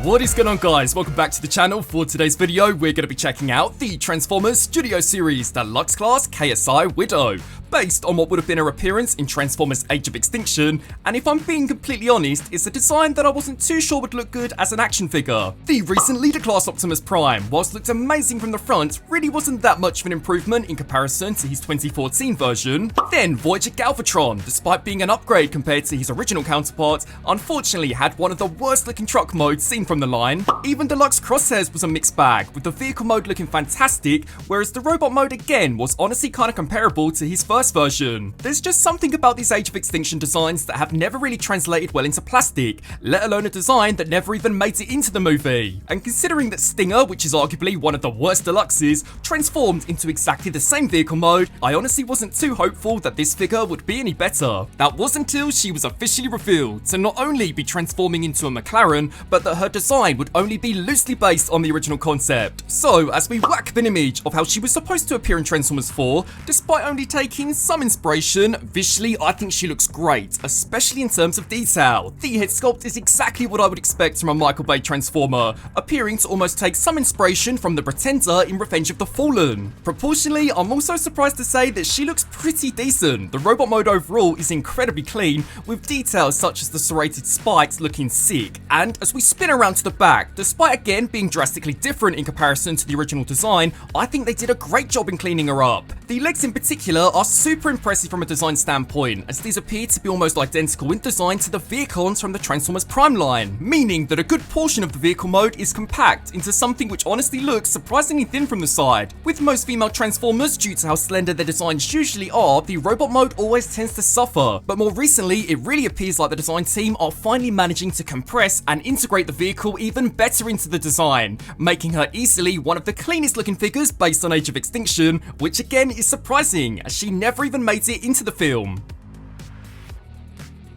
What is going on, guys? Welcome back to the channel. For today's video, we're going to be checking out the Transformers Studio Series Deluxe Class KSI Widow, based on what would have been her appearance in Transformers Age of Extinction, and if I'm being completely honest, it's a design that I wasn't too sure would look good as an action figure. The recent Leader Class Optimus Prime, whilst looked amazing from the front, really wasn't that much of an improvement in comparison to his 2014 version. Then Voyager Galvatron, despite being an upgrade compared to his original counterpart, unfortunately had one of the worst looking truck modes seen from the line. Even Deluxe Crosshairs was a mixed bag, with the vehicle mode looking fantastic, whereas the robot mode again was honestly kinda comparable to his first version. There's just something about these Age of Extinction designs that have never really translated well into plastic, let alone a design that never even made it into the movie. And considering that Stinger, which is arguably one of the worst deluxes, transformed into exactly the same vehicle mode, I honestly wasn't too hopeful that this figure would be any better. That was until she was officially revealed to not only be transforming into a McLaren, but that her design would only be loosely based on the original concept. So, as we whack up an image of how she was supposed to appear in Transformers 4, despite only taking some inspiration, visually I think she looks great, especially in terms of detail. The head sculpt is exactly what I would expect from a Michael Bay Transformer, appearing to almost take some inspiration from the Pretender in Revenge of the Fallen. Proportionally, I'm also surprised to say that she looks pretty decent. The robot mode overall is incredibly clean, with details such as the serrated spikes looking sick, and as we spin around to the back, despite again being drastically different in comparison to the original design, I think they did a great job in cleaning her up. The legs in particular are super impressive from a design standpoint, as these appear to be almost identical in design to the Vehicons from the Transformers Prime line, meaning that a good portion of the vehicle mode is compact into something which honestly looks surprisingly thin from the side. With most female Transformers, due to how slender their designs usually are, the robot mode always tends to suffer, but more recently it really appears like the design team are finally managing to compress and integrate the vehicle even better into the design, making her easily one of the cleanest looking figures based on Age of Extinction, which again is surprising as she never even made it into the film.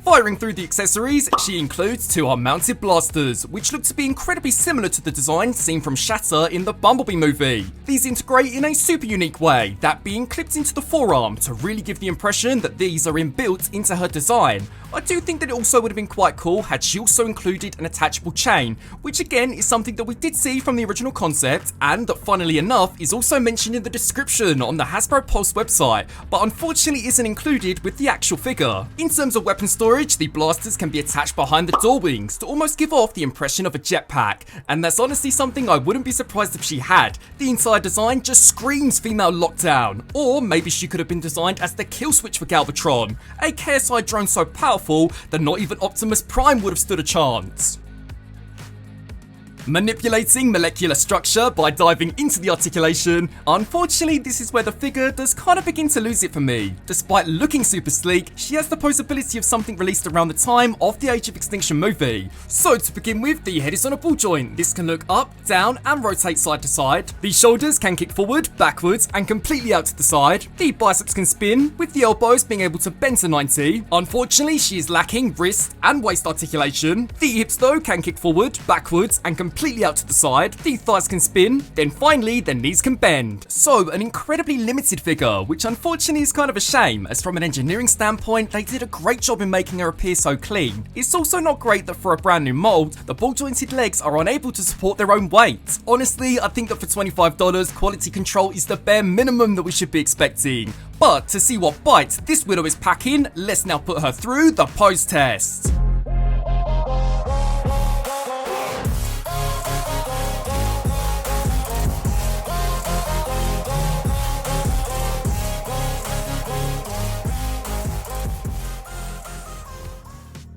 Firing through the accessories, she includes two unmounted blasters, which look to be incredibly similar to the design seen from Shatter in the Bumblebee movie. These integrate in a super unique way, that being clipped into the forearm to really give the impression that these are inbuilt into her design. I do think that it also would have been quite cool had she also included an attachable chain, which again is something that we did see from the original concept, and that funnily enough is also mentioned in the description on the Hasbro Pulse website, but unfortunately isn't included with the actual figure. In terms of weapon storage, the blasters can be attached behind the door wings to almost give off the impression of a jetpack, and that's honestly something I wouldn't be surprised if she had. The entire design just screams female lockdown, or maybe she could have been designed as the kill switch for Galvatron, a KSI drone so powerful that not even Optimus Prime would have stood a chance. Manipulating molecular structure by diving into the articulation, unfortunately this is where the figure does kind of begin to lose it for me. Despite looking super sleek, she has the possibility of something released around the time of the Age of Extinction movie. So to begin with, the head is on a ball joint. This can look up, down and rotate side to side. The shoulders can kick forward, backwards and completely out to the side. The biceps can spin, with the elbows being able to bend to 90. Unfortunately, she is lacking wrist and waist articulation. The hips though can kick forward, backwards and completely out to the side. The thighs can spin, then finally the knees can bend. So an incredibly limited figure, which unfortunately is kind of a shame, as from an engineering standpoint they did a great job in making her appear so clean. It's also not great that for a brand new mold, the ball jointed legs are unable to support their own weight. Honestly, I think that for $25, quality control is the bare minimum that we should be expecting. But to see what bites this Widow is packing, let's now put her through the pose test.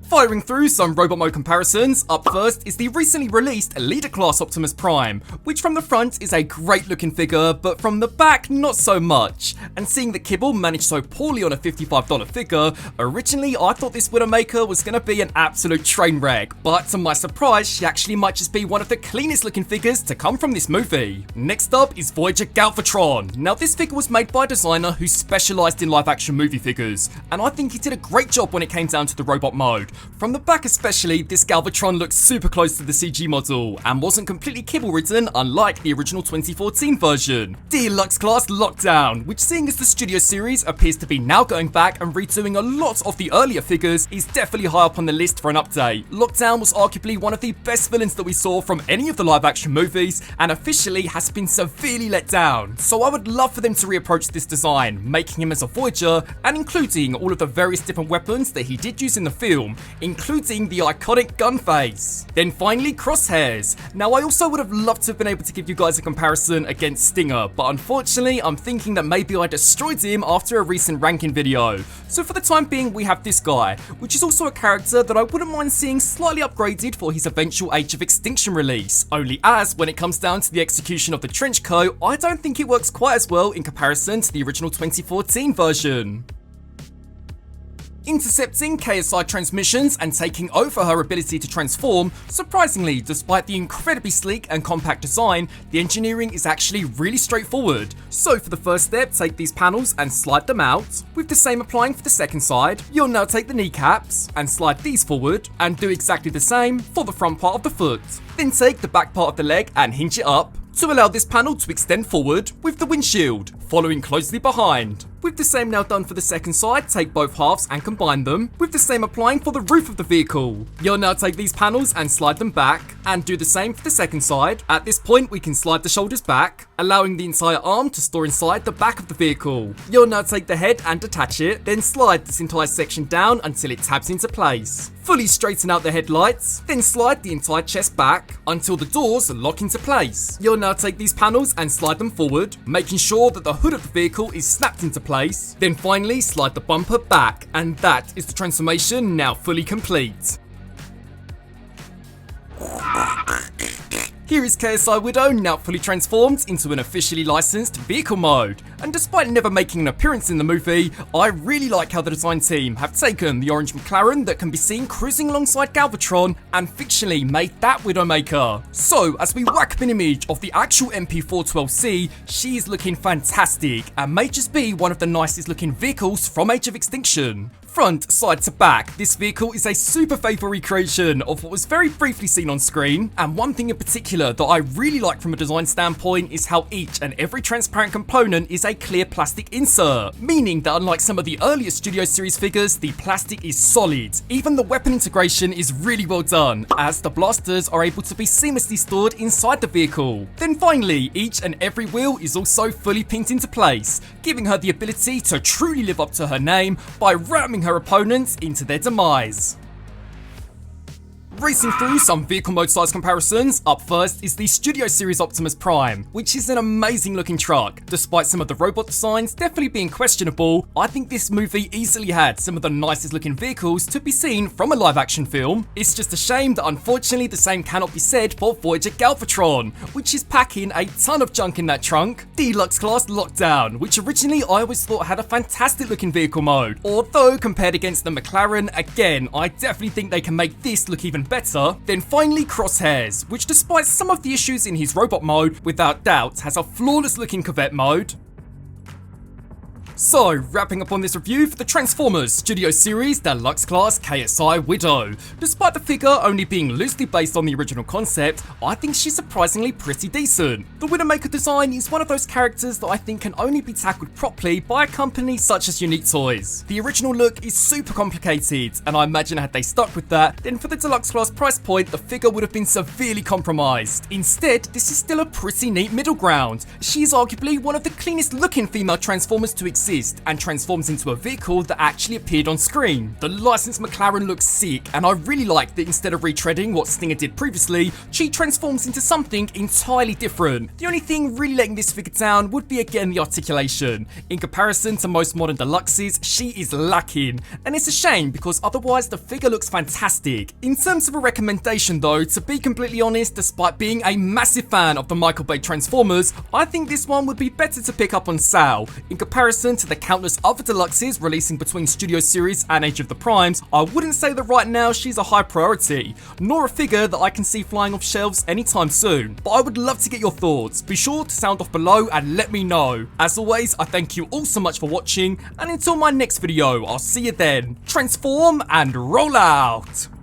Firing through some robot mode comparisons, up first is the recently released Leader Class Optimus Prime, which from the front is a great looking figure, but from the back not so much. And seeing that Kibble managed so poorly on a $55 figure, originally I thought this Widowmaker was going to be an absolute train wreck, but to my surprise she actually might just be one of the cleanest looking figures to come from this movie. Next up is Voyager Galvatron. Now this figure was made by a designer who specialised in live action movie figures, and I think he did a great job when it came down to the robot mode. From the back especially, this Galvatron looks super close to the CG model, and wasn't completely kibble ridden unlike the original 2014 version. Deluxe Class Lockdown, which seeing as the Studio Series appears to be now going back and redoing a lot of the earlier figures, is definitely high up on the list for an update. Lockdown was arguably one of the best villains that we saw from any of the live action movies, and officially has been severely let down. So I would love for them to reapproach this design, making him as a Voyager, and including all of the various different weapons that he did use in the film, including the iconic gun face. Then finally, Crosshairs. Now I also would have loved to have been able to give you guys a comparison against Stinger, but unfortunately I'm thinking that maybe I destroyed him after a recent ranking video. So for the time being we have this guy, which is also a character that I wouldn't mind seeing slightly upgraded for his eventual Age of Extinction release, only as when it comes down to the execution of the trench coat, I don't think it works quite as well in comparison to the original 2014 version. Intercepting KSI transmissions and taking over her ability to transform, surprisingly, despite the incredibly sleek and compact design, the engineering is actually really straightforward. So for the first step, take these panels and slide them out. With the same applying for the second side, you'll now take the kneecaps and slide these forward, and do exactly the same for the front part of the foot. Then take the back part of the leg and hinge it up to allow this panel to extend forward with the windshield following closely behind. With the same now done for the second side, take both halves and combine them, with the same applying for the roof of the vehicle. You'll now take these panels and slide them back, and do the same for the second side. At this point we can slide the shoulders back, allowing the entire arm to store inside the back of the vehicle. You'll now take the head and detach it, then slide this entire section down until it tabs into place. Fully straighten out the headlights, then slide the entire chest back until the doors lock into place. You'll now take these panels and slide them forward, making sure that the hood of the vehicle is snapped into place. Then finally slide the bumper back, and that is the transformation now fully complete. Here is KSI Widow now fully transformed into an officially licensed vehicle mode, and despite never making an appearance in the movie, I really like how the design team have taken the orange McLaren that can be seen cruising alongside Galvatron and fictionally made that Widowmaker. So as we whack up an image of the actual MP412C, she is looking fantastic and may just be one of the nicest looking vehicles from Age of Extinction. Front, side to back, this vehicle is a super faithful recreation of what was very briefly seen on screen, and one thing in particular that I really like from a design standpoint is how each and every transparent component is a clear plastic insert, meaning that unlike some of the earlier Studio Series figures, the plastic is solid. Even the weapon integration is really well done, as the blasters are able to be seamlessly stored inside the vehicle. Then finally, each and every wheel is also fully pinned into place, giving her the ability to truly live up to her name by ramming her opponents into their demise. Racing through some vehicle mode size comparisons, up first is the Studio Series Optimus Prime, which is an amazing looking truck. Despite some of the robot designs definitely being questionable, I think this movie easily had some of the nicest looking vehicles to be seen from a live action film. It's just a shame that unfortunately the same cannot be said for Voyager Galvatron, which is packing a ton of junk in that trunk. Deluxe Class Lockdown, which originally I always thought had a fantastic looking vehicle mode, although compared against the McLaren, again, I definitely think they can make this look even better. Then finally Crosshairs, which despite some of the issues in his robot mode, without doubt has a flawless looking Corvette mode. So, wrapping up on this review for the Transformers Studio Series Deluxe Class KSI Widow. Despite the figure only being loosely based on the original concept, I think she's surprisingly pretty decent. The Widowmaker design is one of those characters that I think can only be tackled properly by a company such as Unique Toys. The original look is super complicated, and I imagine had they stuck with that, then for the Deluxe Class price point, the figure would have been severely compromised. Instead, this is still a pretty neat middle ground. She is arguably one of the cleanest looking female Transformers to exist, and transforms into a vehicle that actually appeared on screen. The licensed McLaren looks sick, and I really like that instead of retreading what Stinger did previously, she transforms into something entirely different. The only thing really letting this figure down would be again the articulation. In comparison to most modern deluxes, she is lacking, and it's a shame because otherwise the figure looks fantastic. In terms of a recommendation though, to be completely honest, despite being a massive fan of the Michael Bay Transformers, I think this one would be better to pick up on sale. In comparison comparison to the countless other deluxes releasing between Studio Series and Age of the Primes, I wouldn't say that right now she's a high priority, nor a figure that I can see flying off shelves anytime soon, but I would love to get your thoughts. Be sure to sound off below and let me know. As always, I thank you all so much for watching, and until my next video, I'll see you then. Transform and roll out!